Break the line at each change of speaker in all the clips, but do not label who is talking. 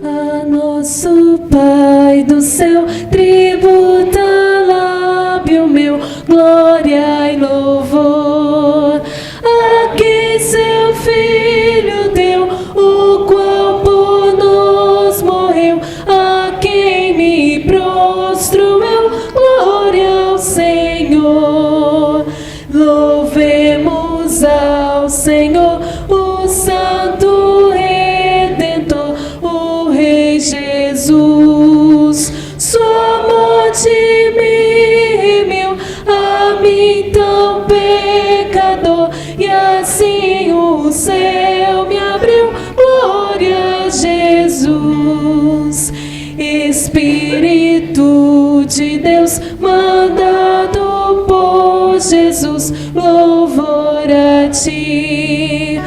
A nosso Pai do céu, tributa lábio meu, glória e louvor. A quem seu Filho deu, o qual por nós morreu, a quem me prostro eu, glória ao Senhor. Louvemos ao Senhor, o Santo Redentor, o Rei Jesus. Sua morte me remiu, a mim tão pecador, e assim o céu me abriu, glória a Jesus. Espírito de Deus, mandado por Jesus, louvor a ti.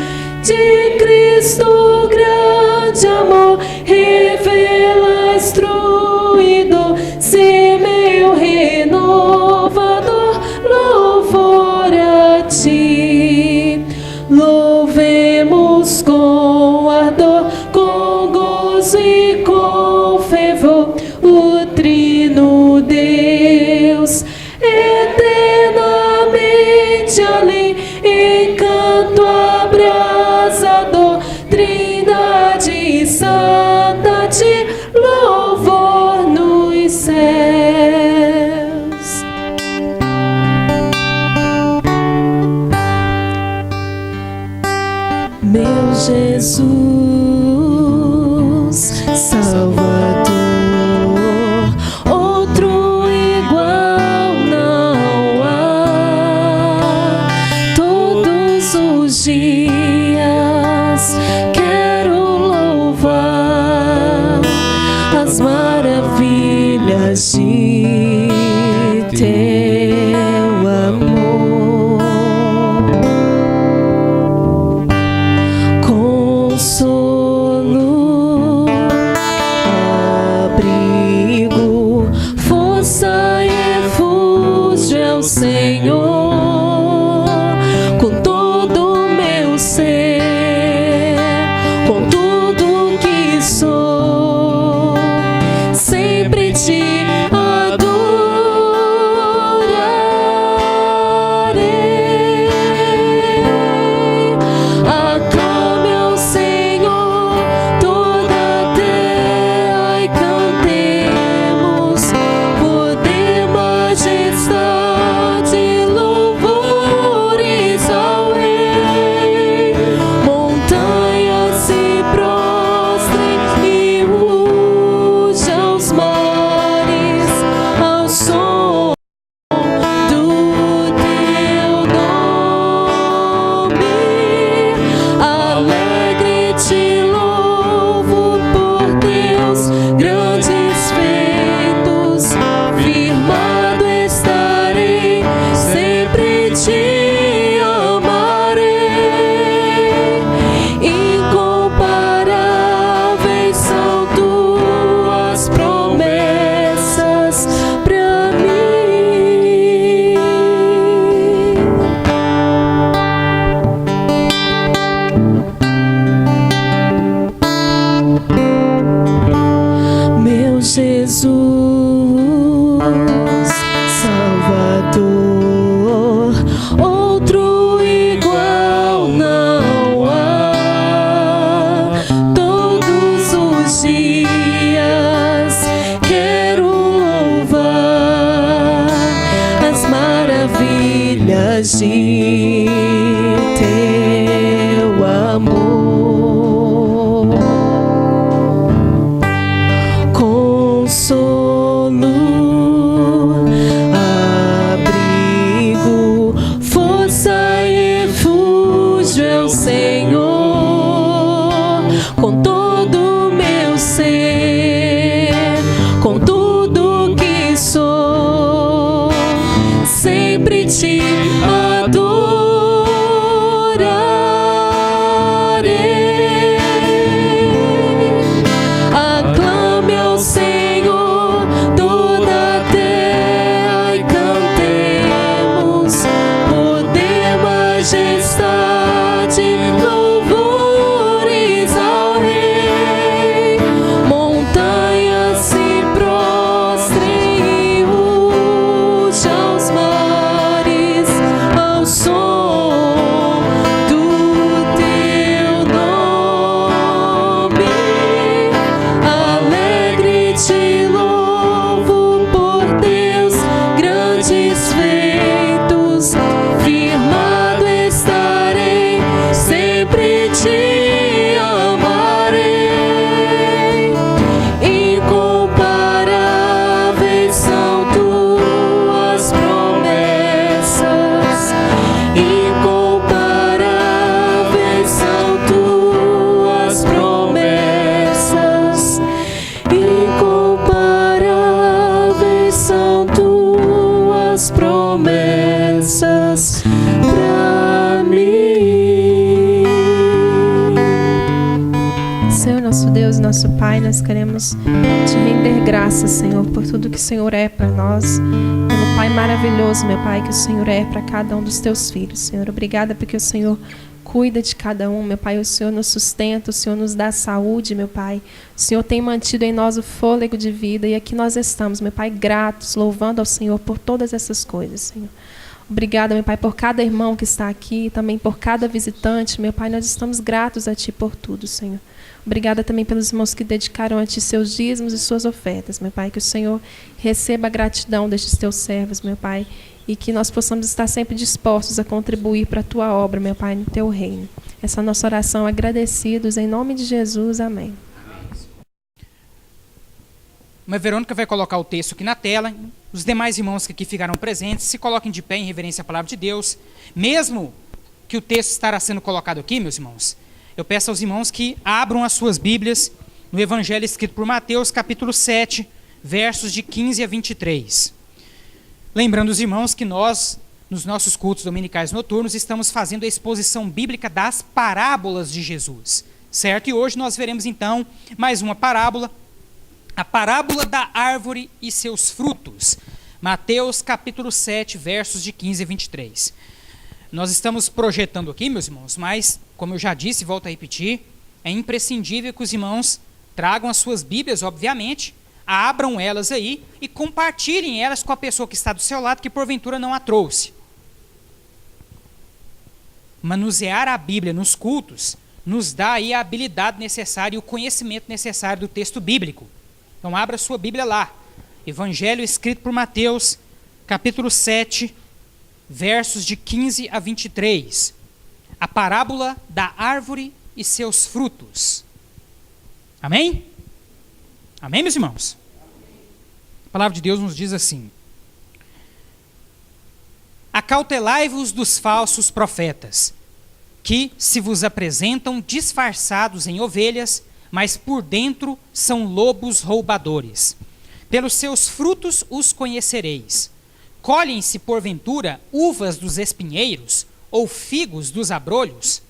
De Cristo grande amor, revela instruído, se meu renovador, louvor a ti. Louvemos com ardor, com gozo e com fervor o Trino Deus, eternamente além, em canto abrasador, Trindade santa, te louvor nos céus. Meu Jesus, Salvador, outro igual não há. Todos os dias quero louvar as maravilhas de teu amor. Consolo, abrigo, força e refúgio é o Senhor. Com todo o meu nosso Pai, nós queremos te render graças, Senhor, por tudo que o Senhor é para nós, pelo Pai maravilhoso, meu Pai, que o Senhor é para cada um dos teus filhos, Senhor. Obrigada porque o Senhor cuida de cada um, meu Pai. O Senhor nos sustenta, o Senhor nos dá saúde, meu Pai. O Senhor tem mantido em nós o fôlego de vida e aqui nós estamos, meu Pai, gratos, louvando ao Senhor por todas essas coisas, Senhor. Obrigada, meu Pai, por cada irmão que está aqui, também por cada visitante, meu Pai. Nós estamos gratos a Ti por tudo, Senhor. Obrigada também pelos irmãos que dedicaram a Ti seus dízimos e suas ofertas, meu Pai. Que o Senhor receba a gratidão destes Teus servos, meu Pai, e que nós possamos estar sempre dispostos a contribuir para a Tua obra, meu Pai, no Teu reino. Essa é a nossa oração, agradecidos, em nome de Jesus. Amém.
A Verônica vai colocar o texto aqui na tela. Os demais irmãos que aqui ficaram presentes, se coloquem de pé em reverência à palavra de Deus. Mesmo que o texto estará sendo colocado aqui, meus irmãos, eu peço aos irmãos que abram as suas Bíblias no Evangelho escrito por Mateus, capítulo 7, versos de 15 a 23. Lembrando os irmãos que nós, nos nossos cultos dominicais noturnos, estamos fazendo a exposição bíblica das parábolas de Jesus, certo? E hoje nós veremos então mais uma parábola, a parábola da árvore e seus frutos. Mateus capítulo 7, versos de 15 a 23. Nós estamos projetando aqui, meus irmãos, mas, como eu já disse e volto a repetir, é imprescindível que os irmãos tragam as suas Bíblias, obviamente, abram elas aí e compartilhem elas com a pessoa que está do seu lado, que porventura não a trouxe. Manusear a Bíblia nos cultos nos dá aí a habilidade necessária e o conhecimento necessário do texto bíblico. Então abra sua Bíblia lá. Evangelho escrito por Mateus, capítulo 7, versos de 15 a 23. A parábola da árvore e seus frutos. Amém? Amém, meus irmãos? A palavra de Deus nos diz assim: acautelai-vos dos falsos profetas, que se vos apresentam disfarçados em ovelhas, mas por dentro são lobos roubadores. Pelos seus frutos os conhecereis. Colhem-se, porventura, uvas dos espinheiros, ou figos dos abrolhos?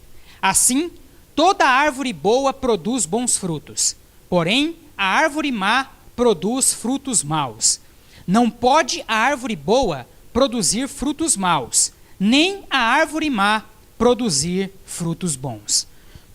Assim, toda árvore boa produz bons frutos, porém, a árvore má produz frutos maus. Não pode a árvore boa produzir frutos maus, nem a árvore má produzir frutos bons.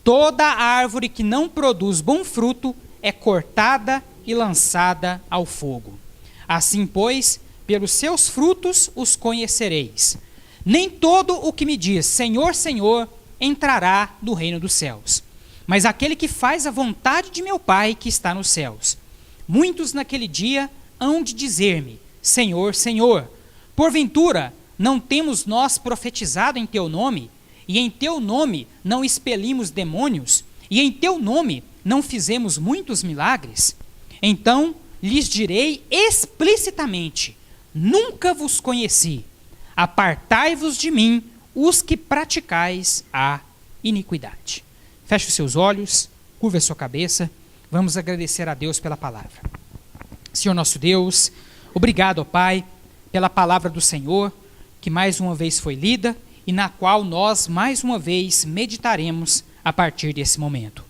Toda árvore que não produz bom fruto é cortada e lançada ao fogo. Assim, pois, pelos seus frutos os conhecereis. Nem todo o que me diz Senhor, Senhor, entrará no reino dos céus, mas aquele que faz a vontade de meu Pai que está nos céus. Muitos naquele dia hão de dizer-me, Senhor, Senhor, porventura não temos nós profetizado em teu nome, e em teu nome não expelimos demônios, e em teu nome não fizemos muitos milagres? Então lhes direi explicitamente, nunca vos conheci, apartai-vos de mim, os que praticais a iniquidade. Feche os seus olhos, curva a sua cabeça, vamos agradecer a Deus pela palavra. Senhor nosso Deus, obrigado, ó Pai, pela palavra do Senhor, que mais uma vez foi lida e na qual nós mais uma vez meditaremos a partir desse momento.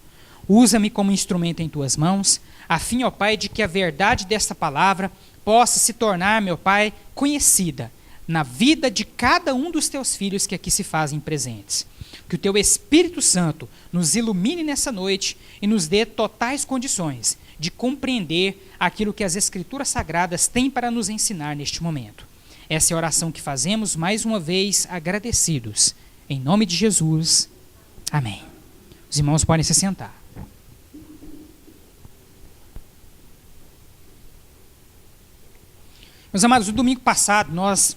Usa-me como instrumento em tuas mãos, a fim, ó Pai, de que a verdade desta palavra possa se tornar, meu Pai, conhecida na vida de cada um dos teus filhos que aqui se fazem presentes. Que o teu Espírito Santo nos ilumine nessa noite e nos dê totais condições de compreender aquilo que as Escrituras Sagradas têm para nos ensinar neste momento. Essa é a oração que fazemos, mais uma vez, agradecidos. Em nome de Jesus. Amém. Os irmãos podem se sentar. Meus amados, no domingo passado nós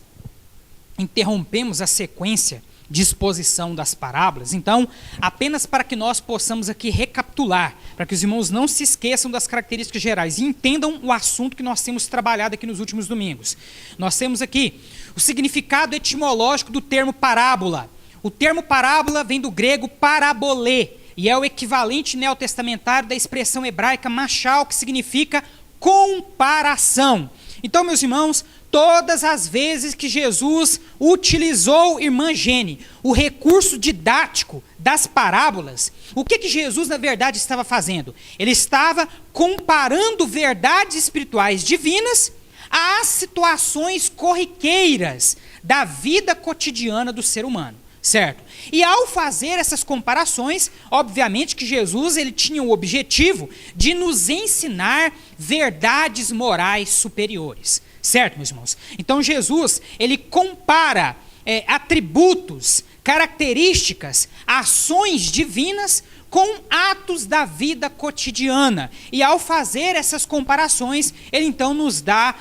interrompemos a sequência de exposição das parábolas. Então, apenas para que nós possamos aqui recapitular, para que os irmãos não se esqueçam das características gerais e entendam o assunto que nós temos trabalhado aqui nos últimos domingos. Nós temos aqui o significado etimológico do termo parábola. O termo parábola vem do grego parabolê e é o equivalente neotestamentário da expressão hebraica machal, que significa comparação. Então, meus irmãos, todas as vezes que Jesus utilizou, irmã Gene, o recurso didático das parábolas, o que Jesus na verdade estava fazendo? Ele estava comparando verdades espirituais divinas às situações corriqueiras da vida cotidiana do ser humano, certo? E ao fazer essas comparações, obviamente que Jesus ele tinha o objetivo de nos ensinar verdades morais superiores, certo, meus irmãos? Então Jesus, ele compara atributos, características, ações divinas com atos da vida cotidiana. E ao fazer essas comparações, ele então nos dá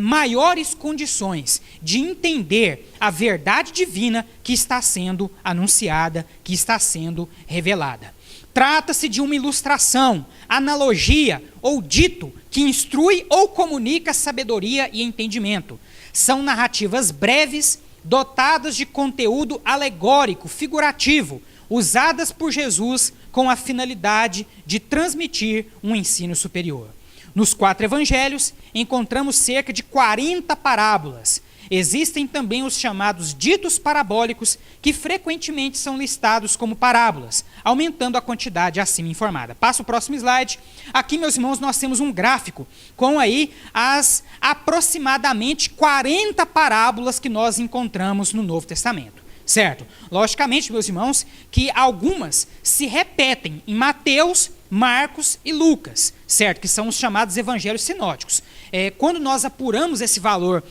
maiores condições de entender a verdade divina que está sendo anunciada, que está sendo revelada. Trata-se de uma ilustração, analogia ou dito que instrui ou comunica sabedoria e entendimento. São narrativas breves, dotadas de conteúdo alegórico, figurativo, usadas por Jesus com a finalidade de transmitir um ensino superior. Nos 4 evangelhos, encontramos cerca de 40 parábolas. Existem também os chamados ditos parabólicos, que frequentemente são listados como parábolas, aumentando a quantidade acima informada. Passa o próximo slide. Aqui, meus irmãos, nós temos um gráfico com aí as aproximadamente 40 parábolas que nós encontramos no Novo Testamento. Certo? Logicamente, meus irmãos, que algumas se repetem em Mateus, Marcos e Lucas, certo? Que são os chamados evangelhos sinóticos. Quando nós apuramos esse valor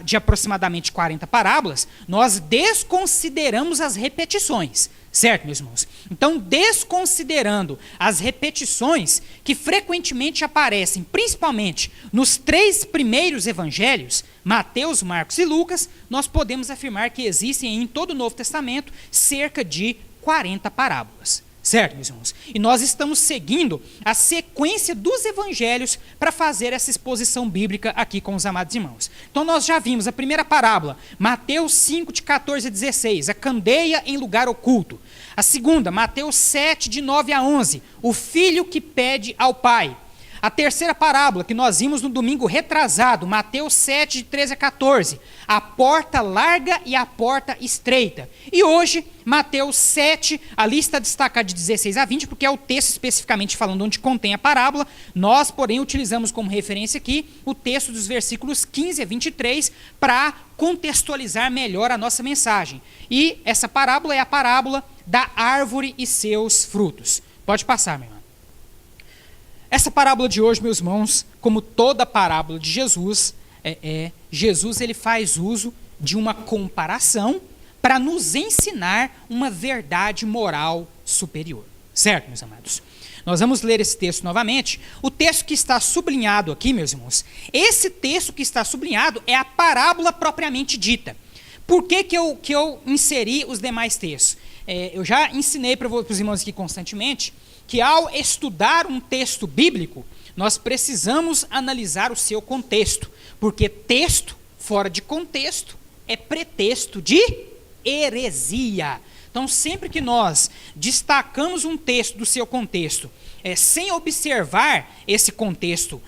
de aproximadamente 40 parábolas, nós desconsideramos as repetições, certo, meus irmãos? Então, desconsiderando as repetições que frequentemente aparecem, principalmente nos 3 primeiros evangelhos, Mateus, Marcos e Lucas, nós podemos afirmar que existem em todo o Novo Testamento cerca de 40 parábolas. Certo, meus irmãos? E nós estamos seguindo a sequência dos evangelhos para fazer essa exposição bíblica aqui com os amados irmãos. Então nós já vimos a primeira parábola, Mateus 5, de 14 a 16, a candeia em lugar oculto. A segunda, Mateus 7, de 9 a 11, o filho que pede ao pai. A terceira parábola que nós vimos no domingo retrasado, Mateus 7, de 13 a 14, a porta larga e a porta estreita. E hoje, Mateus 7, ali está destacado de 16 a 20, porque é o texto especificamente falando onde contém a parábola. Nós, porém, utilizamos como referência aqui o texto dos versículos 15 a 23 para contextualizar melhor a nossa mensagem. E essa parábola é a parábola da árvore e seus frutos. Pode passar, meu irmão. Essa parábola de hoje, meus irmãos, como toda parábola de Jesus, Jesus ele faz uso de uma comparação para nos ensinar uma verdade moral superior. Certo, meus amados? Nós vamos ler esse texto novamente. O texto que está sublinhado aqui, meus irmãos, esse texto que está sublinhado é a parábola propriamente dita. Por que eu inseri os demais textos? Eu já ensinei para os irmãos aqui constantemente que ao estudar um texto bíblico, nós precisamos analisar o seu contexto, porque texto fora de contexto é pretexto de heresia. Então, sempre que nós destacamos um texto do seu contexto, sem observar esse contexto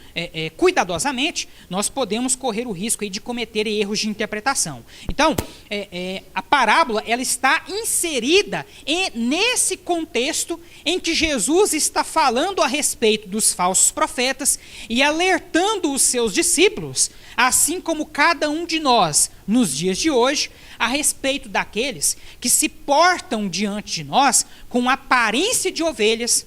cuidadosamente, nós podemos correr o risco aí de cometer erros de interpretação. Então, a parábola ela está inserida nesse contexto em que Jesus está falando a respeito dos falsos profetas e alertando os seus discípulos, assim como cada um de nós, nos dias de hoje, a respeito daqueles que se portam diante de nós com aparência de ovelhas,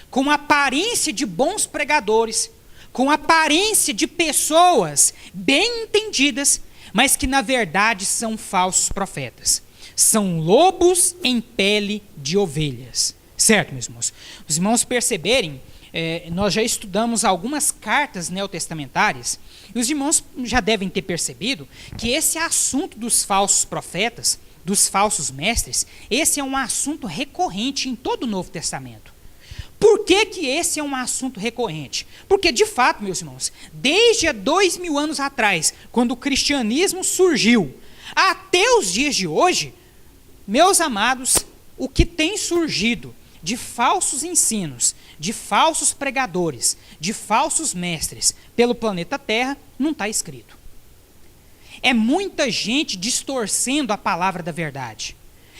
com aparência de bons pregadores, com aparência de pessoas bem entendidas, mas que na verdade são falsos profetas. São lobos em pele de ovelhas. Certo, meus irmãos? Os irmãos perceberem, nós já estudamos algumas cartas neotestamentárias, e os irmãos já devem ter percebido que esse assunto dos falsos profetas, dos falsos mestres, esse é um assunto recorrente em todo o Novo Testamento. Por que esse é um assunto recorrente? Porque, de fato, meus irmãos, desde há 2000 anos atrás, quando o cristianismo surgiu, até os dias de hoje, meus amados, o que tem surgido de falsos ensinos, de falsos pregadores, de falsos mestres pelo planeta Terra, não está escrito. é muita gente distorcendo a palavra da verdade.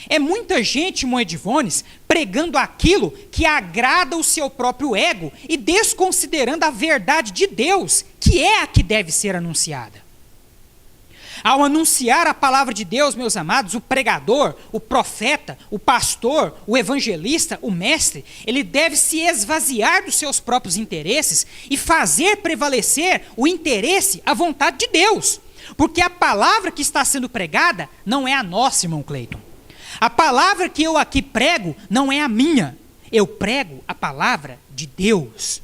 É muita gente, irmão Edivones, pregando aquilo que agrada o seu próprio ego e desconsiderando a verdade de Deus, que é a que deve ser anunciada. Ao anunciar a palavra de Deus, meus amados, o pregador, o profeta, o pastor, o evangelista, o mestre, ele deve se esvaziar dos seus próprios interesses e fazer prevalecer o interesse, a vontade de Deus. Porque a palavra que está sendo pregada não é a nossa, irmão Cleiton. A palavra que eu aqui prego não é a minha. Eu prego a palavra de Deus.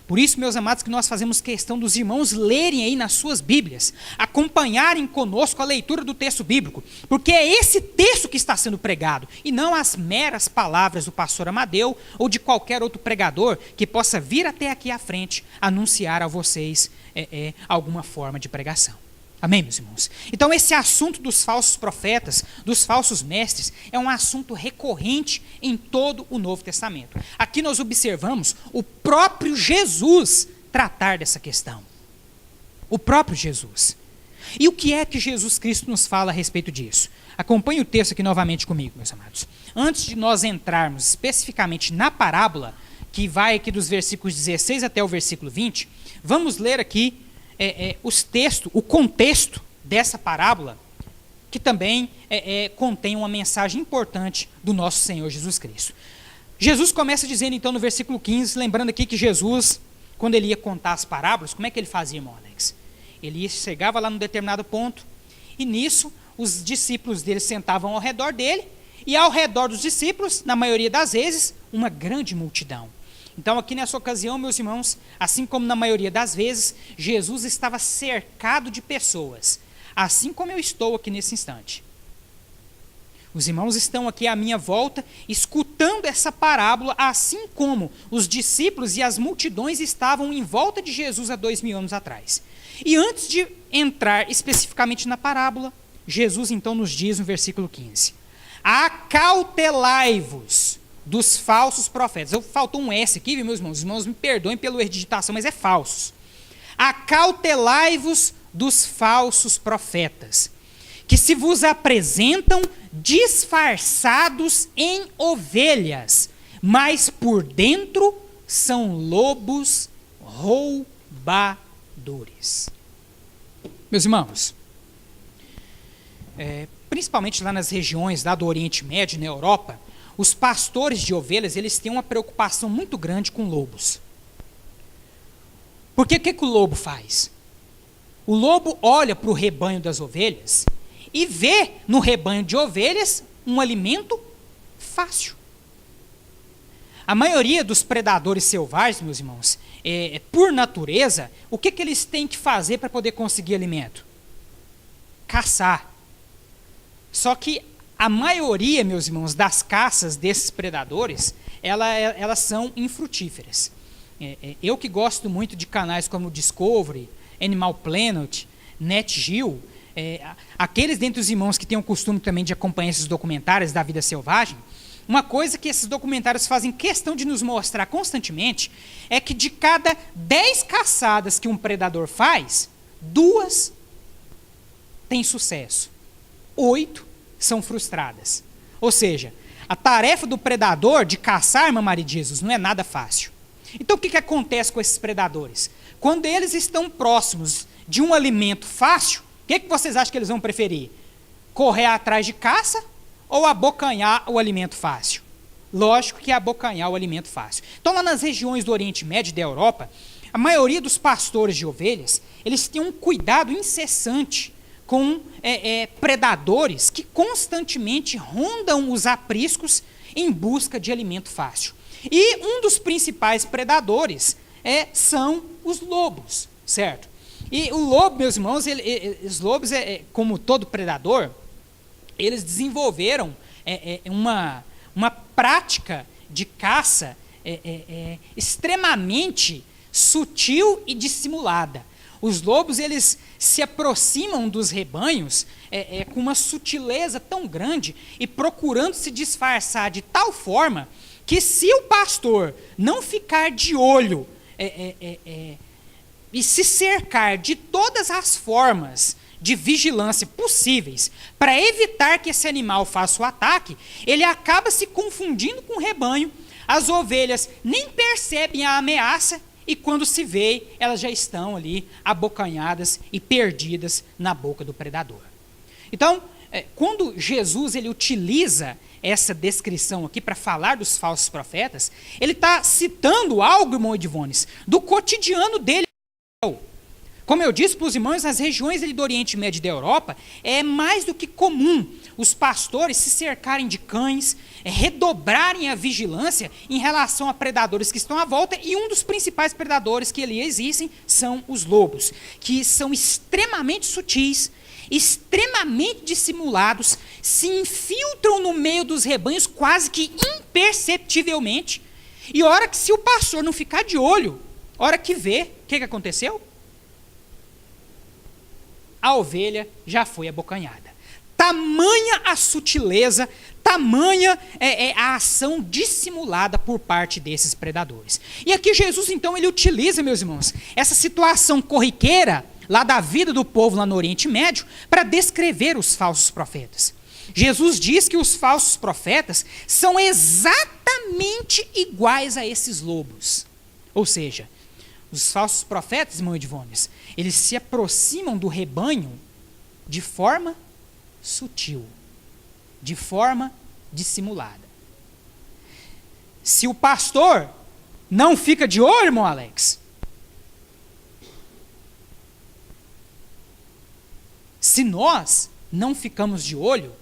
Por isso, meus amados, que nós fazemos questão dos irmãos lerem aí nas suas Bíblias, acompanharem conosco a leitura do texto bíblico, porque é esse texto que está sendo pregado, e não as meras palavras do pastor Amadeu ou de qualquer outro pregador que possa vir até aqui à frente anunciar a vocês alguma forma de pregação. Amém, meus irmãos? Então esse assunto dos falsos profetas, dos falsos mestres, é um assunto recorrente em todo o Novo Testamento. Aqui nós observamos o próprio Jesus tratar dessa questão. O próprio Jesus. E o que é que Jesus Cristo nos fala a respeito disso? Acompanhe o texto aqui novamente comigo, meus amados. Antes de nós entrarmos especificamente na parábola, que vai aqui dos versículos 16 até o versículo 20, vamos ler aqui o contexto dessa parábola, que também contém uma mensagem importante do nosso Senhor Jesus Cristo. Jesus começa dizendo então no versículo 15, lembrando aqui que Jesus, quando ele ia contar as parábolas, como é que ele fazia, irmão Alex? Ele chegava lá num determinado ponto, e nisso os discípulos dele sentavam ao redor dele, e ao redor dos discípulos, na maioria das vezes, uma grande multidão. Então, aqui nessa ocasião, meus irmãos, assim como na maioria das vezes, Jesus estava cercado de pessoas, assim como eu estou aqui nesse instante. Os irmãos estão aqui à minha volta, escutando essa parábola, assim como os discípulos e as multidões estavam em volta de Jesus há 2000 anos atrás. E antes de entrar especificamente na parábola, Jesus então nos diz no versículo 15: acautelai-vos dos falsos profetas. Faltou um S aqui, viu, meus irmãos? Os irmãos me perdoem pelo erro de digitação, mas é falsos. Acautelai-vos dos falsos profetas, que se vos apresentam disfarçados em ovelhas, mas por dentro são lobos roubadores. Meus irmãos, principalmente lá nas regiões lá do Oriente Médio, na Europa, os pastores de ovelhas, eles têm uma preocupação muito grande com lobos. Porque o que o lobo faz? O lobo olha para o rebanho das ovelhas e vê no rebanho de ovelhas um alimento fácil. A maioria dos predadores selvagens, meus irmãos, por natureza, o que eles têm que fazer para poder conseguir alimento? Caçar. Só que a maioria, meus irmãos, das caças desses predadores, elas são infrutíferas. Eu que gosto muito de canais como Discovery, Animal Planet, Nat Geo, aqueles dentre os irmãos que têm o costume também de acompanhar esses documentários da vida selvagem, uma coisa que esses documentários fazem questão de nos mostrar constantemente é que de cada 10 caçadas que um predador faz, 2 têm sucesso, 8 são frustradas. Ou seja, a tarefa do predador de caçar, irmã Maria de Jesus, não é nada fácil. Então o que acontece com esses predadores? Quando eles estão próximos de um alimento fácil, o que vocês acham que eles vão preferir? Correr atrás de caça ou abocanhar o alimento fácil? Lógico que é abocanhar o alimento fácil. Então lá nas regiões do Oriente Médio e da Europa, a maioria dos pastores de ovelhas, eles têm um cuidado incessante com predadores que constantemente rondam os apriscos em busca de alimento fácil. E um dos principais predadores são os lobos, certo? E o lobo, meus irmãos, os lobos, como todo predador, eles desenvolveram uma prática de caça extremamente sutil e dissimulada. Os lobos, eles se aproximam dos rebanhos com uma sutileza tão grande e procurando se disfarçar de tal forma que, se o pastor não ficar de olho e se cercar de todas as formas de vigilância possíveis para evitar que esse animal faça o ataque, ele acaba se confundindo com o rebanho. As ovelhas nem percebem a ameaça e quando se vê, elas já estão ali abocanhadas e perdidas na boca do predador. Então, quando Jesus ele utiliza essa descrição aqui para falar dos falsos profetas, ele está citando algo, irmão Edivones, do cotidiano dele. Como eu disse para os irmãos, nas regiões ali do Oriente Médio e da Europa, é mais do que comum os pastores se cercarem de cães, redobrarem a vigilância em relação a predadores que estão à volta, e um dos principais predadores que ali existem são os lobos, que são extremamente sutis, extremamente dissimulados, se infiltram no meio dos rebanhos quase que imperceptivelmente, e hora que se o pastor não ficar de olho, hora que vê, o que aconteceu? A ovelha já foi abocanhada. Tamanha a sutileza, tamanha a ação dissimulada por parte desses predadores. E aqui Jesus, então, ele utiliza, meus irmãos, essa situação corriqueira, lá da vida do povo lá no Oriente Médio, para descrever os falsos profetas. Jesus diz que os falsos profetas são exatamente iguais a esses lobos. Ou seja, os falsos profetas, irmão Edvones, eles se aproximam do rebanho de forma sutil, de forma dissimulada. Se o pastor não fica de olho, irmão Alex, se nós não ficamos de olho,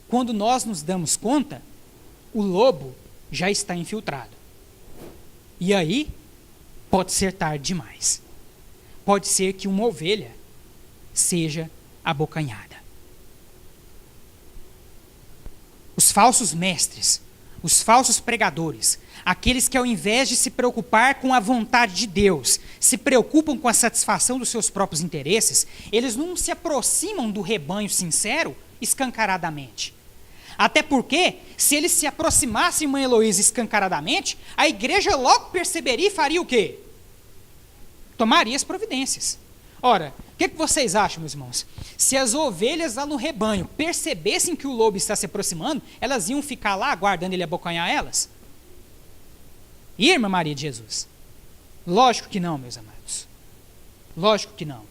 quando nós nos damos conta, o lobo já está infiltrado. E aí, pode ser tarde demais. Pode ser que uma ovelha seja abocanhada. Os falsos mestres, os falsos pregadores, aqueles que ao invés de se preocupar com a vontade de Deus, se preocupam com a satisfação dos seus próprios interesses, eles não se aproximam do rebanho sincero escancaradamente. Até porque, se eles se aproximassem, irmã Heloísa, escancaradamente, a igreja logo perceberia e faria o quê? Tomaria as providências. Ora, o que vocês acham, meus irmãos? Se as ovelhas lá no rebanho percebessem que o lobo está se aproximando, elas iam ficar lá aguardando ele abocanhar elas? E irmã Maria de Jesus? Lógico que não, meus amados. Lógico que não.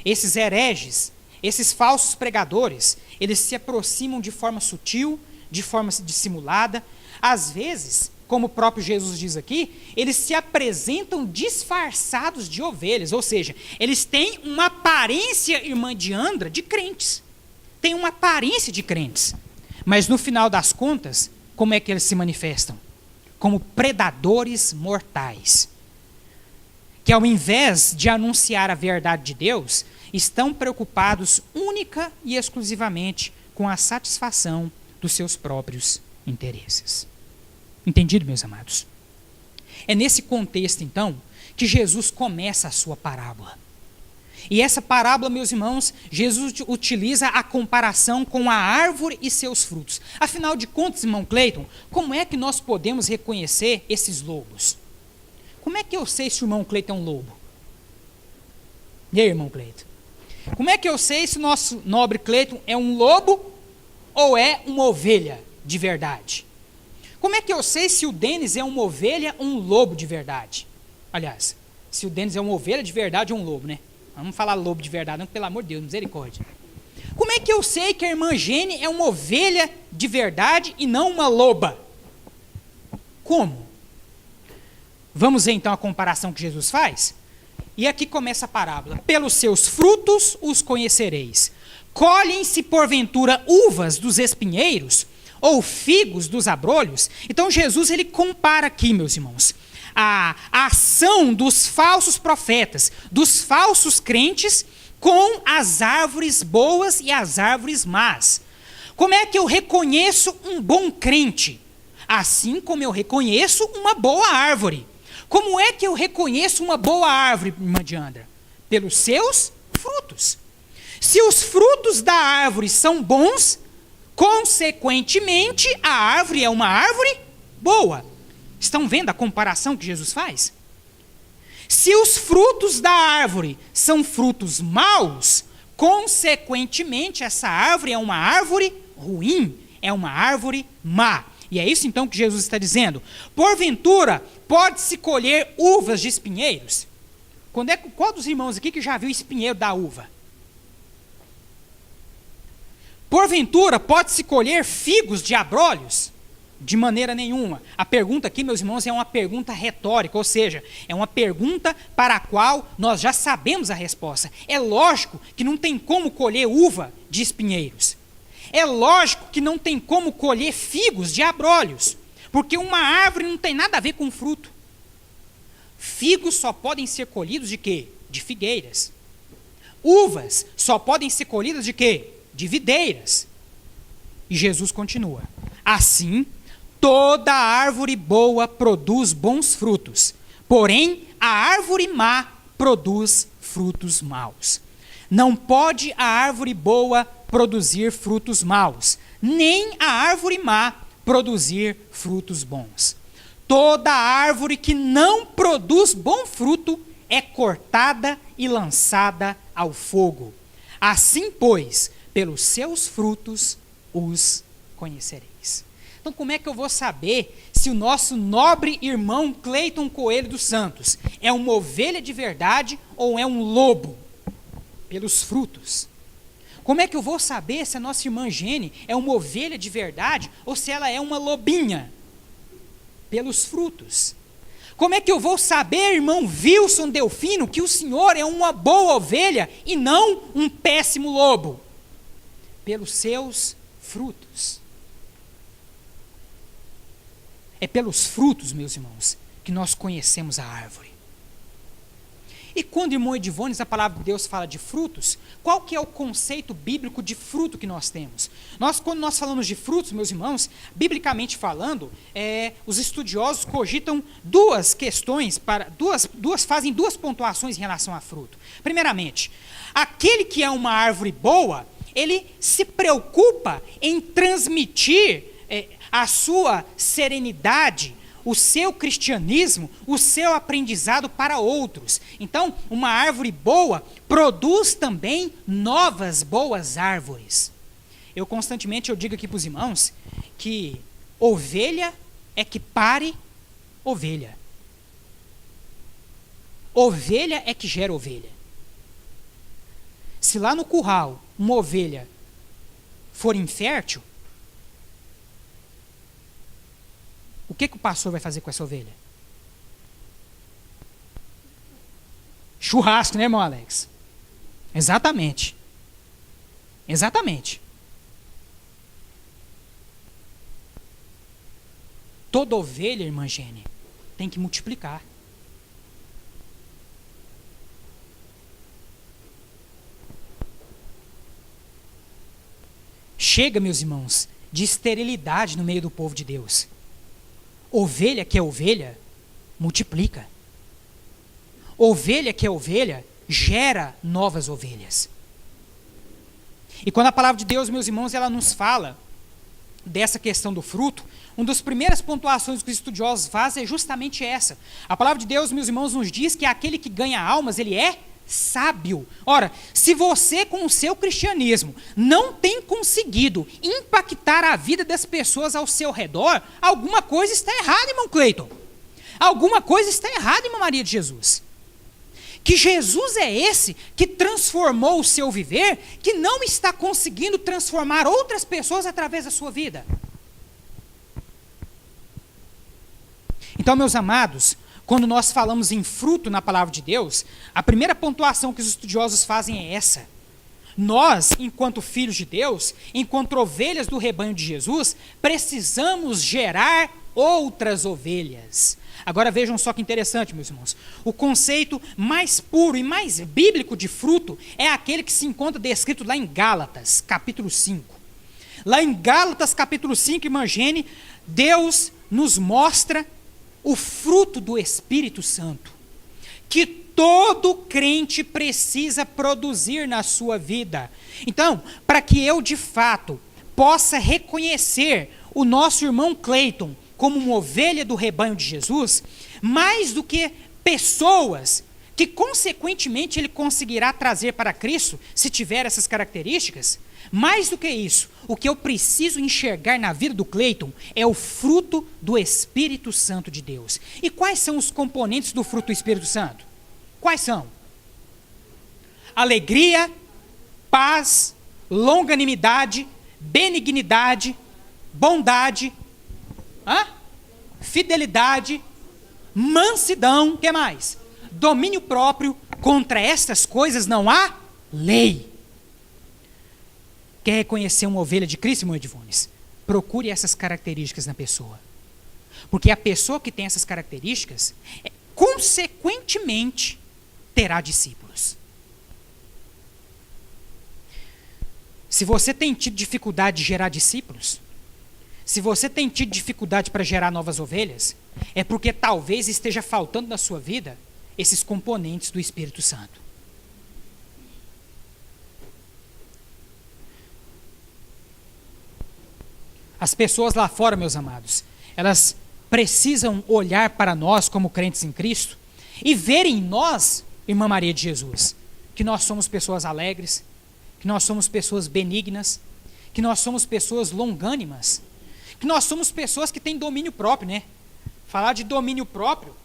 Esses hereges, esses falsos pregadores, eles se aproximam de forma sutil, de forma dissimulada. Às vezes, como o próprio Jesus diz aqui, eles se apresentam disfarçados de ovelhas, ou seja, eles têm uma aparência, irmã Diandra, de crentes. Têm uma aparência de crentes. Mas no final das contas, como é que eles se manifestam? Como predadores mortais. Que ao invés de anunciar a verdade de Deus, estão preocupados única e exclusivamente com a satisfação dos seus próprios interesses. Entendido, meus amados? É nesse contexto, então, que Jesus começa a sua parábola. E essa parábola, meus irmãos, Jesus utiliza a comparação com a árvore e seus frutos. Afinal de contas, irmão Cleiton, como é que nós podemos reconhecer esses lobos? Como é que eu sei se o irmão Cleiton é um lobo? E aí, irmão Cleiton? Como é que eu sei se o nosso nobre Cleiton é um lobo ou é uma ovelha de verdade? Como é que eu sei se o Denis é uma ovelha ou um lobo de verdade? Aliás, se o Denis é uma ovelha de verdade ou um lobo, né? Vamos falar lobo de verdade, não, pelo amor de Deus, misericórdia. Como é que eu sei que a irmã Gene é uma ovelha de verdade e não uma loba? Como? Vamos ver então a comparação que Jesus faz? E aqui começa a parábola. Pelos seus frutos os conhecereis. Colhem-se porventura uvas dos espinheiros ou figos dos abrolhos? Então Jesus ele compara aqui, meus irmãos, a ação dos falsos profetas, dos falsos crentes, com as árvores boas e as árvores más. Como é que eu reconheço um bom crente? Assim como eu reconheço uma boa árvore. Como é que eu reconheço uma boa árvore, irmã Diandra? Pelos seus frutos. Se os frutos da árvore são bons, consequentemente a árvore é uma árvore boa. Estão vendo a comparação que Jesus faz? Se os frutos da árvore são frutos maus, consequentemente essa árvore é uma árvore ruim, é uma árvore má. E é isso então que Jesus está dizendo. Porventura, pode-se colher uvas de espinheiros? Qual dos irmãos aqui que já viu espinheiro da uva? Porventura, pode-se colher figos de abrolhos? De maneira nenhuma. A pergunta aqui, meus irmãos, é uma pergunta retórica, ou seja, é uma pergunta para a qual nós já sabemos a resposta. É lógico que não tem como colher uva de espinheiros. É lógico que não tem como colher figos de abrolhos, porque uma árvore não tem nada a ver com fruto. Figos só podem ser colhidos de quê? De figueiras. Uvas só podem ser colhidas de quê? De videiras. E Jesus continua. Assim, toda árvore boa produz bons frutos, porém a árvore má produz frutos maus. Não pode a árvore boa produzir frutos maus, nem a árvore má produzir frutos bons. Toda árvore que não produz bom fruto é cortada e lançada ao fogo. Assim, pois, pelos seus frutos os conhecereis. Então, como é que eu vou saber se o nosso nobre irmão Cleiton Coelho dos Santos é uma ovelha de verdade ou é um lobo? Pelos frutos. Como é que eu vou saber se a nossa irmã Gene é uma ovelha de verdade ou se ela é uma lobinha? Pelos frutos. Como é que eu vou saber, irmão Wilson Delfino, que o senhor é uma boa ovelha e não um péssimo lobo? Pelos seus frutos. É pelos frutos, meus irmãos, que nós conhecemos a árvore. E quando, irmão Edivones, a palavra de Deus fala de frutos, qual que é o conceito bíblico de fruto que nós temos? Quando nós falamos de frutos, meus irmãos, biblicamente falando, os estudiosos cogitam duas questões, fazem duas pontuações em relação a fruto. Primeiramente, aquele que é uma árvore boa, ele se preocupa em transmitir a sua serenidade, o seu cristianismo, o seu aprendizado para outros. Então, uma árvore boa produz também novas boas árvores. Eu constantemente digo aqui para os irmãos que ovelha é que pare ovelha. Ovelha é que gera ovelha. Se lá no curral uma ovelha for infértil, o que o pastor vai fazer com essa ovelha? Churrasco, né, irmão Alex? Exatamente. Exatamente. Toda ovelha, irmã Gene, tem que multiplicar. Chega, meus irmãos, de esterilidade no meio do povo de Deus. Ovelha que é ovelha, multiplica. Ovelha que é ovelha, gera novas ovelhas. E quando a palavra de Deus, meus irmãos, ela nos fala dessa questão do fruto, uma das primeiras pontuações que os estudiosos fazem é justamente essa. A palavra de Deus, meus irmãos, nos diz que aquele que ganha almas, ele é sábio. Ora, se você com o seu cristianismo não tem conseguido impactar a vida das pessoas ao seu redor, alguma coisa está errada, irmão Cleiton. Alguma coisa está errada, irmã Maria de Jesus. Que Jesus é esse que transformou o seu viver, que não está conseguindo transformar outras pessoas através da sua vida. Então, meus amados, quando nós falamos em fruto na palavra de Deus, a primeira pontuação que os estudiosos fazem é essa. Nós, enquanto filhos de Deus, enquanto ovelhas do rebanho de Jesus, precisamos gerar outras ovelhas. Agora vejam só que interessante, meus irmãos. O conceito mais puro e mais bíblico de fruto é aquele que se encontra descrito lá em Gálatas, capítulo 5. Lá em Gálatas, capítulo 5, irmã Gene, Deus nos mostra o fruto do Espírito Santo, que todo crente precisa produzir na sua vida. Então, para que eu de fato possa reconhecer o nosso irmão Cleiton como uma ovelha do rebanho de Jesus, mais do que pessoas que consequentemente ele conseguirá trazer para Cristo, se tiver essas características. Mais do que isso, o que eu preciso enxergar na vida do Cleiton é o fruto do Espírito Santo de Deus. E quais são os componentes do fruto do Espírito Santo? Quais são? Alegria, paz, longanimidade, benignidade, bondade, fidelidade, mansidão, o que mais? Domínio próprio. Contra estas coisas não há lei. Quer reconhecer uma ovelha de Cristo, irmão Edivones? Procure essas características na pessoa. Porque a pessoa que tem essas características, consequentemente, terá discípulos. Se você tem tido dificuldade de gerar discípulos, se você tem tido dificuldade para gerar novas ovelhas, é porque talvez esteja faltando na sua vida esses componentes do Espírito Santo. As pessoas lá fora, meus amados, elas precisam olhar para nós como crentes em Cristo e ver em nós, irmã Maria de Jesus, que nós somos pessoas alegres, que nós somos pessoas benignas, que nós somos pessoas longânimas, que nós somos pessoas que têm domínio próprio, né? Falar de domínio próprio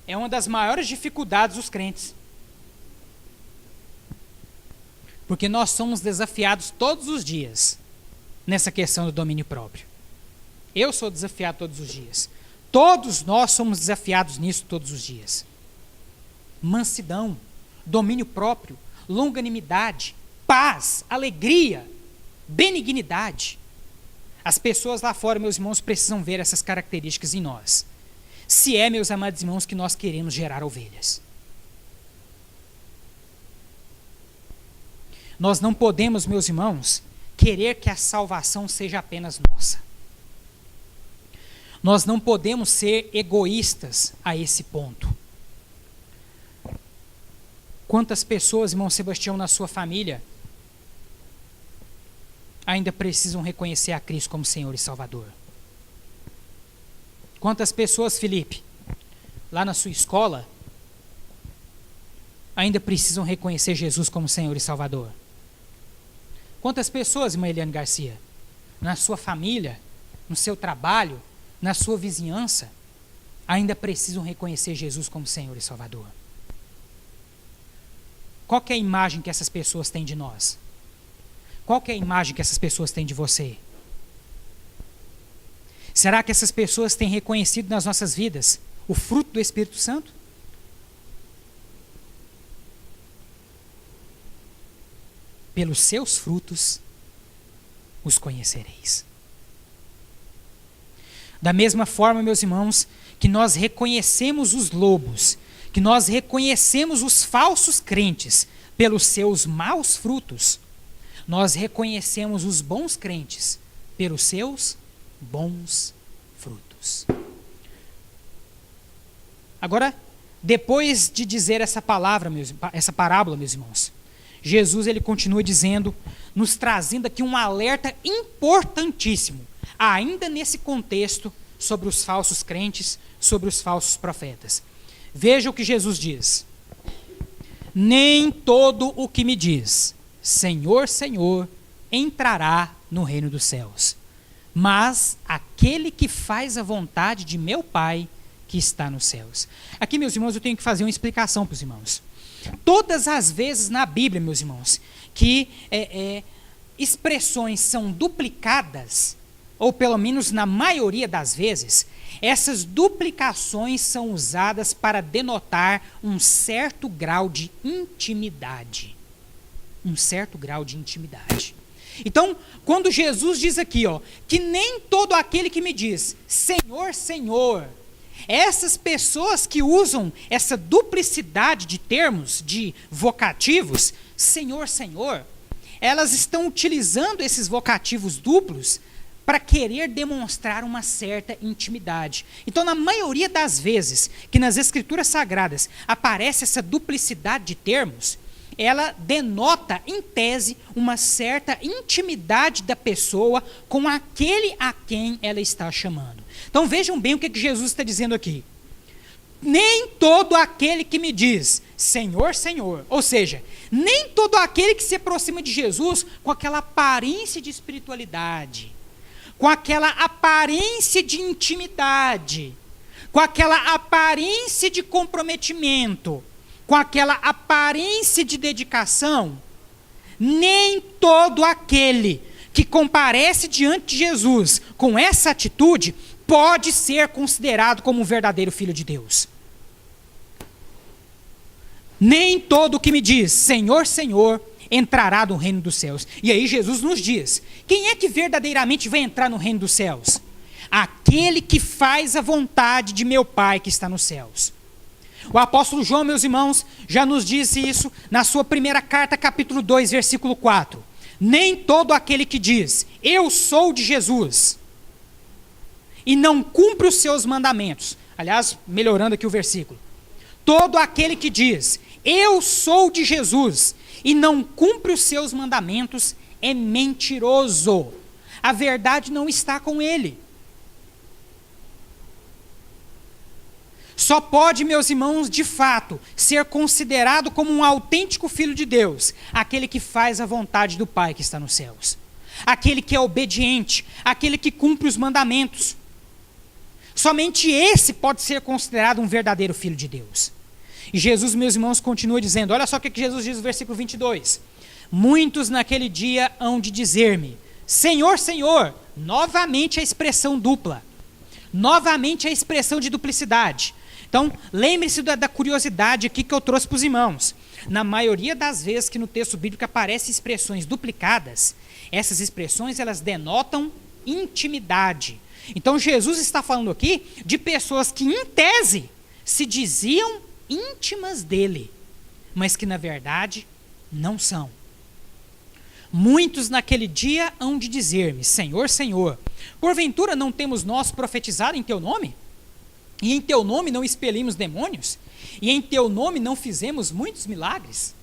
é uma das maiores dificuldades dos crentes. Porque nós somos desafiados todos os dias nessa questão do domínio próprio. Eu sou desafiado todos os dias. Todos nós somos desafiados nisso todos os dias. Mansidão, domínio próprio, longanimidade, paz, alegria, benignidade. As pessoas lá fora, meus irmãos, precisam ver essas características em nós. Se é, meus amados irmãos, que nós queremos gerar ovelhas. Nós não podemos, meus irmãos, querer que a salvação seja apenas nossa. Nós não podemos ser egoístas a esse ponto. Quantas pessoas, irmão Sebastião, na sua família ainda precisam reconhecer a Cristo como Senhor e Salvador? Quantas pessoas, Felipe, lá na sua escola, ainda precisam reconhecer Jesus como Senhor e Salvador? Quantas pessoas, irmã Eliane Garcia, na sua família, no seu trabalho, na sua vizinhança, ainda precisam reconhecer Jesus como Senhor e Salvador? Qual que é a imagem que essas pessoas têm de nós? Qual que é a imagem que essas pessoas têm de você? Será que essas pessoas têm reconhecido nas nossas vidas o fruto do Espírito Santo? Pelos seus frutos os conhecereis. Da mesma forma, meus irmãos, que nós reconhecemos os lobos, que nós reconhecemos os falsos crentes pelos seus maus frutos, nós reconhecemos os bons crentes pelos seus bons frutos. Agora, depois de dizer essa parábola, meus irmãos, Jesus ele continua dizendo, nos trazendo aqui um alerta importantíssimo, ainda nesse contexto, sobre os falsos crentes, sobre os falsos profetas. Veja o que Jesus diz: nem todo o que me diz, Senhor, Senhor, entrará no reino dos céus, mas aquele que faz a vontade de meu Pai que está nos céus. Aqui, meus irmãos, eu tenho que fazer uma explicação para os irmãos. Todas as vezes na Bíblia, meus irmãos, que expressões são duplicadas, ou pelo menos na maioria das vezes, essas duplicações são usadas para denotar um certo grau de intimidade. Um certo grau de intimidade. Então, quando Jesus diz aqui, que nem todo aquele que me diz, Senhor, Senhor, essas pessoas que usam essa duplicidade de termos, de vocativos, Senhor, Senhor, elas estão utilizando esses vocativos duplos para querer demonstrar uma certa intimidade. Então, na maioria das vezes que nas Escrituras Sagradas aparece essa duplicidade de termos, ela denota, em tese, uma certa intimidade da pessoa com aquele a quem ela está chamando. Então vejam bem o que Jesus está dizendo aqui. Nem todo aquele que me diz, Senhor, Senhor, ou seja, nem todo aquele que se aproxima de Jesus com aquela aparência de espiritualidade, com aquela aparência de intimidade, com aquela aparência de comprometimento, com aquela aparência de dedicação, nem todo aquele que comparece diante de Jesus com essa atitude pode ser considerado como um verdadeiro filho de Deus. Nem todo que me diz, Senhor, Senhor, entrará no reino dos céus. E aí Jesus nos diz, quem é que verdadeiramente vai entrar no reino dos céus? Aquele que faz a vontade de meu Pai que está nos céus. O apóstolo João, meus irmãos, já nos disse isso na sua primeira carta, capítulo 2, versículo 4. Nem todo aquele que diz, eu sou de Jesus, e não cumpre os seus mandamentos. Aliás, melhorando aqui o versículo. Todo aquele que diz, eu sou de Jesus, e não cumpre os seus mandamentos, é mentiroso. A verdade não está com ele. Só pode, meus irmãos, de fato, ser considerado como um autêntico filho de Deus, aquele que faz a vontade do Pai que está nos céus. Aquele que é obediente, aquele que cumpre os mandamentos. Somente esse pode ser considerado um verdadeiro filho de Deus. E Jesus, meus irmãos, continua dizendo, olha só o que Jesus diz no versículo 22. Muitos naquele dia hão de dizer-me, Senhor, Senhor, novamente a expressão dupla, novamente a expressão de duplicidade. Então, lembre-se da curiosidade aqui que eu trouxe para os irmãos. Na maioria das vezes que no texto bíblico aparecem expressões duplicadas, essas expressões elas denotam intimidade. Então, Jesus está falando aqui de pessoas que, em tese, se diziam íntimas dele, mas que, na verdade, não são. Muitos naquele dia hão de dizer-me, Senhor, Senhor, porventura não temos nós profetizado em teu nome? E em teu nome não expelimos demônios? E em teu nome não fizemos muitos milagres?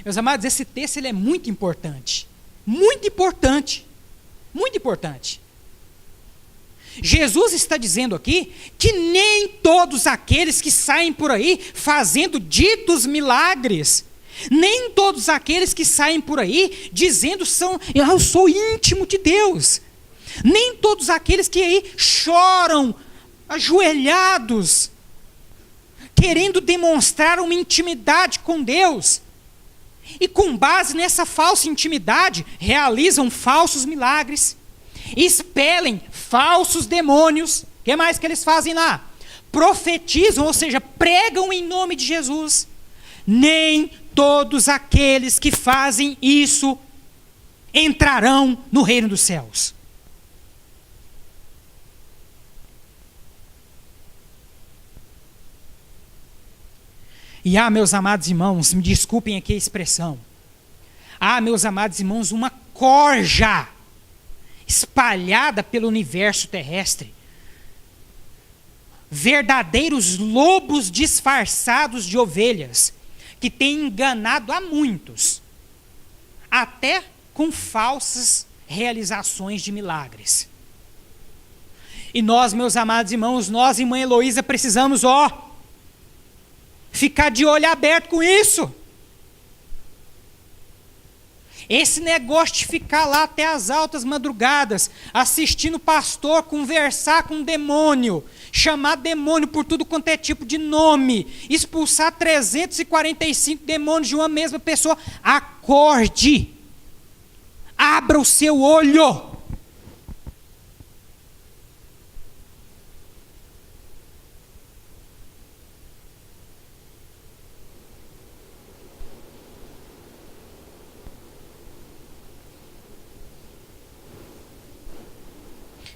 Meus amados, esse texto ele é muito importante. Muito importante. Muito importante. Jesus está dizendo aqui que nem todos aqueles que saem por aí fazendo ditos milagres, nem todos aqueles que saem por aí dizendo eu sou íntimo de Deus, nem todos aqueles que aí choram ajoelhados, querendo demonstrar uma intimidade com Deus, e com base nessa falsa intimidade, realizam falsos milagres, expelem falsos demônios. O que mais que eles fazem lá? Profetizam, ou seja, pregam em nome de Jesus. Nem todos aqueles que fazem isso entrarão no reino dos céus. E meus amados irmãos, me desculpem aqui a expressão, meus amados irmãos, uma corja espalhada pelo universo terrestre, verdadeiros lobos disfarçados de ovelhas, que têm enganado a muitos, até com falsas realizações de milagres. E nós, meus amados irmãos, nós e mãe Heloísa precisamos, ficar de olho aberto com isso. Esse negócio de ficar lá até as altas madrugadas, assistindo o pastor conversar com um demônio, chamar demônio por tudo quanto é tipo de nome, expulsar 345 demônios de uma mesma pessoa. Acorde, abra o seu olho.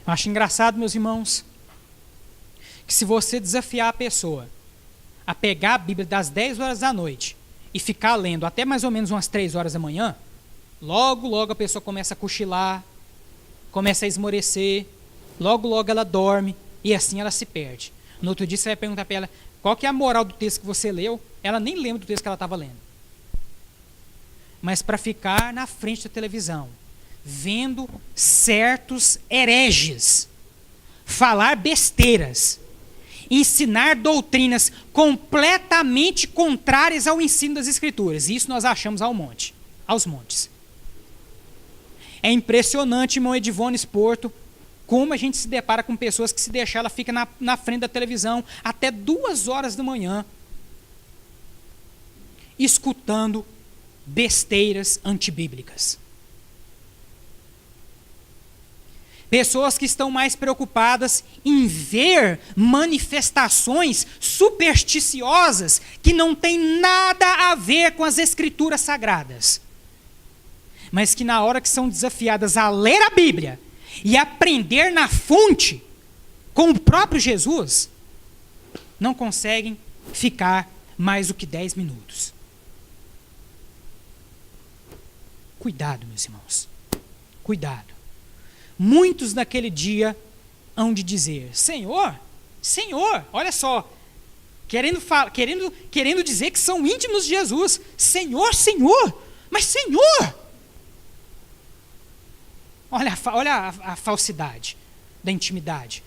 Eu acho engraçado, meus irmãos, que se você desafiar a pessoa a pegar a Bíblia das 10 horas da noite e ficar lendo até mais ou menos umas 3 horas da manhã, logo a pessoa começa a cochilar, começa a esmorecer, logo ela dorme e assim ela se perde. No outro dia você vai perguntar para ela, qual que é a moral do texto que você leu? Ela nem lembra do texto que ela estava lendo. Mas para ficar na frente da televisão, vendo certos hereges falar besteiras, ensinar doutrinas completamente contrárias ao ensino das Escrituras. Isso nós achamos aos montes. É impressionante, irmão Edivones Porto, como a gente se depara com pessoas que, se deixar, ela fica na frente da televisão até 2 horas da manhã, escutando besteiras antibíblicas. Pessoas que estão mais preocupadas em ver manifestações supersticiosas que não têm nada a ver com as Escrituras Sagradas, mas que, na hora que são desafiadas a ler a Bíblia e aprender na fonte com o próprio Jesus, não conseguem ficar mais do que 10 minutos. Cuidado, meus irmãos, cuidado. Muitos naquele dia hão de dizer: Senhor, Senhor, olha só, querendo dizer que são íntimos de Jesus. Senhor, Senhor, mas Senhor. Olha a falsidade da intimidade.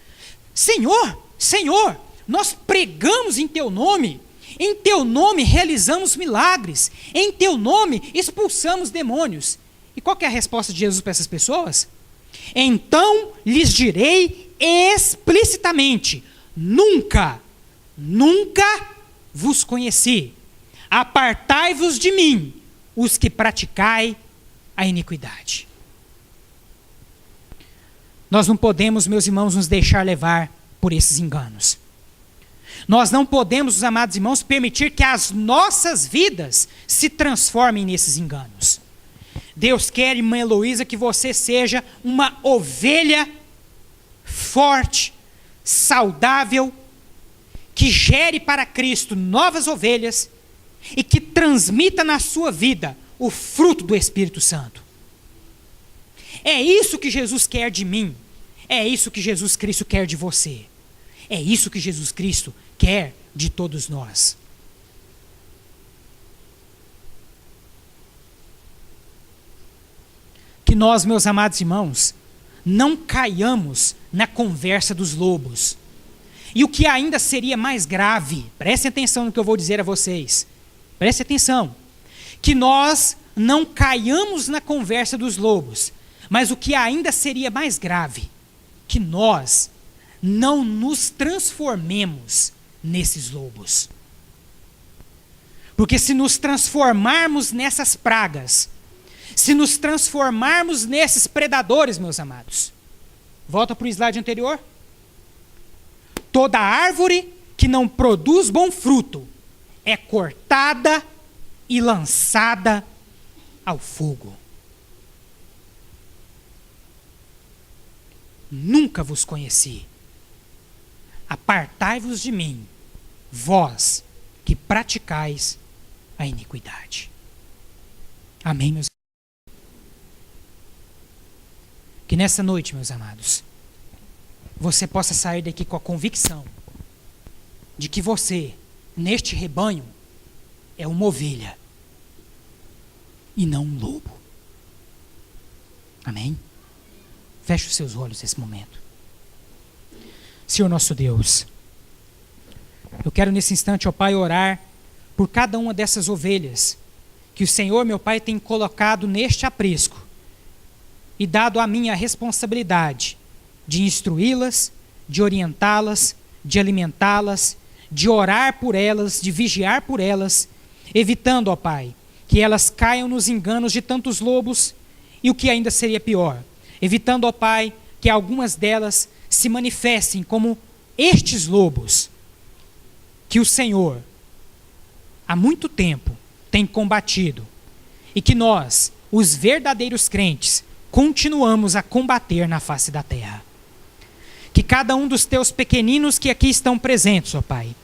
Senhor, Senhor, nós pregamos em Teu nome, em Teu nome realizamos milagres, em Teu nome expulsamos demônios. E qual que é a resposta de Jesus para essas pessoas? Então lhes direi explicitamente: nunca, nunca vos conheci. Apartai-vos de mim, os que praticai a iniquidade. Nós não podemos, meus irmãos, nos deixar levar por esses enganos. Nós não podemos, amados irmãos, permitir que as nossas vidas se transformem nesses enganos. Deus quer, irmã Heloísa, que você seja uma ovelha forte, saudável, que gere para Cristo novas ovelhas e que transmita na sua vida o fruto do Espírito Santo. É isso que Jesus quer de mim. É isso que Jesus Cristo quer de você. É isso que Jesus Cristo quer de todos nós. Que nós, meus amados irmãos, não caiamos na conversa dos lobos. E o que ainda seria mais grave, prestem atenção no que eu vou dizer a vocês, prestem atenção, que nós não caiamos na conversa dos lobos, mas o que ainda seria mais grave, que nós não nos transformemos nesses lobos. Porque se nos transformarmos nessas pragas, se nos transformarmos nesses predadores, meus amados, volta para o slide anterior. Toda árvore que não produz bom fruto é cortada e lançada ao fogo. Nunca vos conheci. Apartai-vos de mim, vós que praticais a iniquidade. Amém, meus irmãos? Que nessa noite, meus amados, você possa sair daqui com a convicção de que você, neste rebanho, é uma ovelha e não um lobo. Amém? Feche os seus olhos nesse momento. Senhor nosso Deus, eu quero nesse instante, ó Pai, orar por cada uma dessas ovelhas que o Senhor, meu Pai, tem colocado neste aprisco e dado a mim a responsabilidade de instruí-las, de orientá-las, de alimentá-las, de orar por elas, de vigiar por elas, evitando, ó Pai, que elas caiam nos enganos de tantos lobos e o que ainda seria pior, evitando, ó Pai, que algumas delas se manifestem como estes lobos que o Senhor há muito tempo tem combatido e que nós, os verdadeiros crentes, continuamos a combater na face da terra. Que cada um dos teus pequeninos que aqui estão presentes, ó Pai,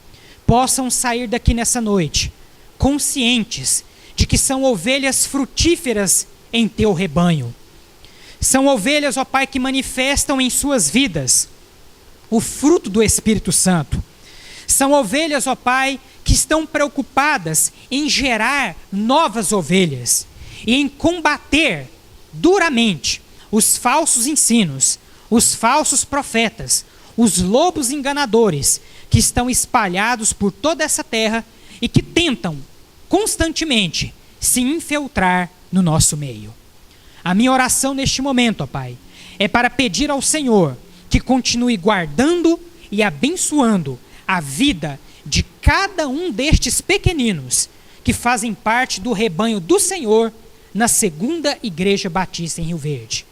possam sair daqui nessa noite conscientes de que são ovelhas frutíferas em teu rebanho. São ovelhas, ó Pai, que manifestam em suas vidas o fruto do Espírito Santo. São ovelhas, ó Pai, que estão preocupadas em gerar novas ovelhas e em combater duramente os falsos ensinos, os falsos profetas, os lobos enganadores que estão espalhados por toda essa terra e que tentam constantemente se infiltrar no nosso meio. A minha oração neste momento, ó Pai, é para pedir ao Senhor que continue guardando e abençoando a vida de cada um destes pequeninos que fazem parte do rebanho do Senhor na Segunda Igreja Batista em Rio Verde.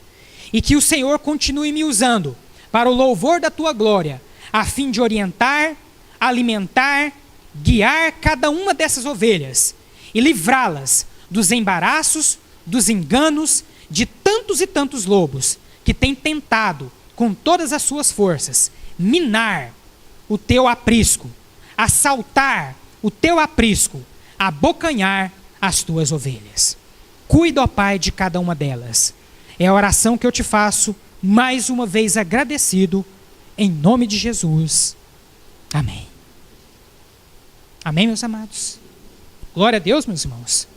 E que o Senhor continue me usando para o louvor da Tua glória, a fim de orientar, alimentar, guiar cada uma dessas ovelhas e livrá-las dos embaraços, dos enganos de tantos e tantos lobos que têm tentado, com todas as suas forças, minar o Teu aprisco, assaltar o Teu aprisco, abocanhar as Tuas ovelhas. Cuida, ó Pai, de cada uma delas. É a oração que eu te faço, mais uma vez agradecido, em nome de Jesus. Amém. Amém, meus amados? Glória a Deus, meus irmãos.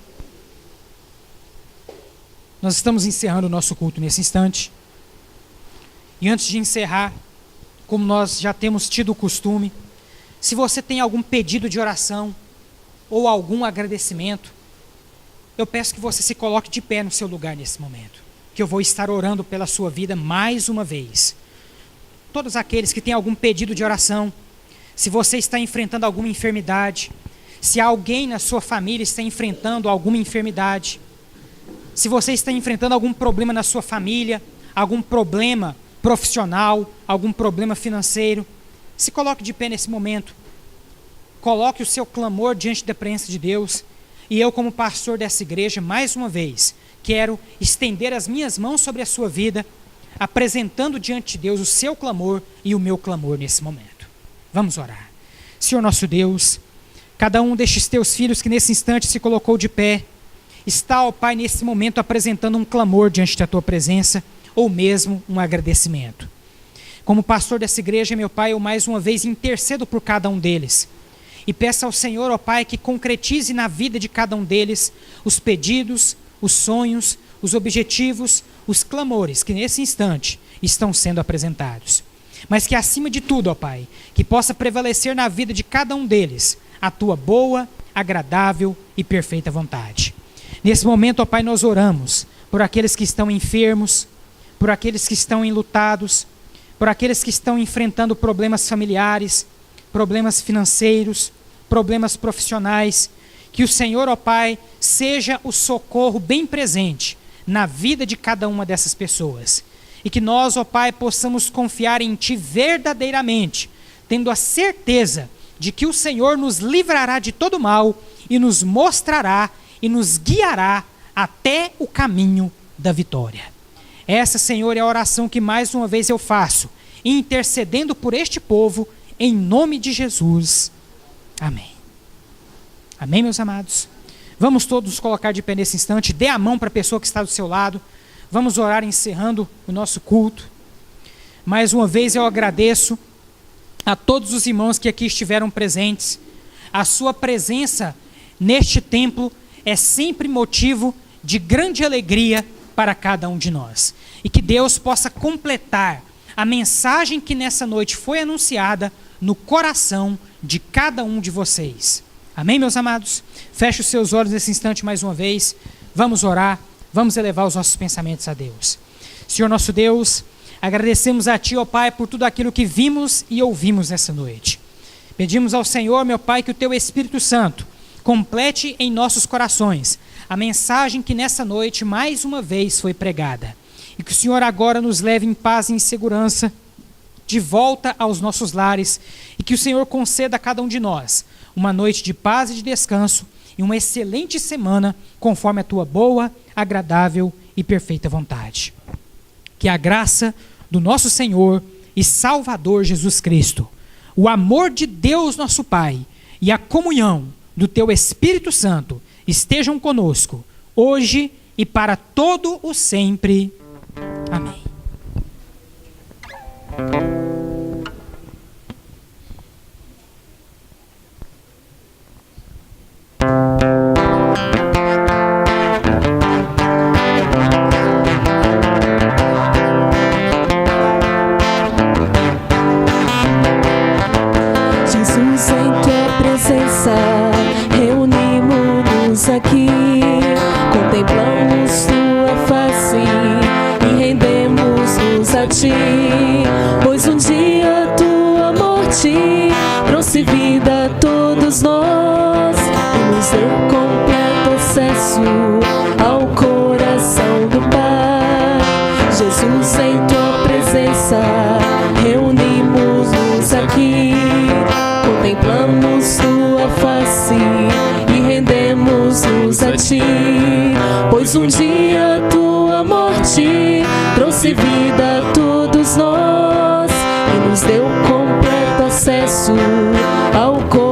Nós estamos encerrando o nosso culto nesse instante. E antes de encerrar, como nós já temos tido o costume, se você tem algum pedido de oração ou algum agradecimento, eu peço que você se coloque de pé no seu lugar nesse momento, que eu vou estar orando pela sua vida mais uma vez. Todos aqueles que têm algum pedido de oração, se você está enfrentando alguma enfermidade, se alguém na sua família está enfrentando alguma enfermidade, se você está enfrentando algum problema na sua família, algum problema profissional, algum problema financeiro, se coloque de pé nesse momento. Coloque o seu clamor diante da presença de Deus. E eu, como pastor dessa igreja, mais uma vez, quero estender as minhas mãos sobre a sua vida, apresentando diante de Deus o seu clamor e o meu clamor nesse momento. Vamos orar. Senhor nosso Deus, cada um destes teus filhos que nesse instante se colocou de pé, está, ó Pai, nesse momento apresentando um clamor diante da tua presença, ou mesmo um agradecimento. Como pastor dessa igreja, meu Pai, eu mais uma vez intercedo por cada um deles. E peço ao Senhor, ó Pai, que concretize na vida de cada um deles os pedidos, os sonhos, os objetivos, os clamores que nesse instante estão sendo apresentados. Mas que acima de tudo, ó Pai, que possa prevalecer na vida de cada um deles a tua boa, agradável e perfeita vontade. Nesse momento, ó Pai, nós oramos por aqueles que estão enfermos, por aqueles que estão enlutados, por aqueles que estão enfrentando problemas familiares, problemas financeiros, problemas profissionais. Que o Senhor, ó Pai, seja o socorro bem presente na vida de cada uma dessas pessoas. E que nós, ó Pai, possamos confiar em Ti verdadeiramente, tendo a certeza de que o Senhor nos livrará de todo mal e nos mostrará e nos guiará até o caminho da vitória. Essa, Senhor, é a oração que mais uma vez eu faço, intercedendo por este povo, em nome de Jesus. Amém. Amém, meus amados? Vamos todos colocar de pé nesse instante. Dê a mão para a pessoa que está do seu lado. Vamos orar encerrando o nosso culto. Mais uma vez eu agradeço a todos os irmãos que aqui estiveram presentes. A sua presença neste templo é sempre motivo de grande alegria para cada um de nós. E que Deus possa completar a mensagem que nessa noite foi anunciada no coração de cada um de vocês. Amém, meus amados? Feche os seus olhos nesse instante mais uma vez. Vamos orar, vamos elevar os nossos pensamentos a Deus. Senhor nosso Deus, agradecemos a Ti, ó Pai, por tudo aquilo que vimos e ouvimos nessa noite. Pedimos ao Senhor, meu Pai, que o Teu Espírito Santo complete em nossos corações a mensagem que nessa noite mais uma vez foi pregada. E que o Senhor agora nos leve em paz e em segurança de volta aos nossos lares, e que o Senhor conceda a cada um de nós uma noite de paz e de descanso e uma excelente semana conforme a Tua boa, agradável e perfeita vontade. Que a graça do nosso Senhor e Salvador Jesus Cristo, o amor de Deus nosso Pai e a comunhão do Teu Espírito Santo estejam conosco, hoje e para todo o sempre. Amém.
em tua presença, reunimos-nos aqui, contemplamos tua face e rendemos-nos a ti, pois um dia tua morte trouxe vida a todos nós e nos deu completo acesso ao coração do Pai. Jesus, em tua presença, reunimos-nos aqui, contemplamos tua face e rendemos-nos a ti, pois um dia tua morte trouxe vida a todos nós e nos deu completo acesso ao coração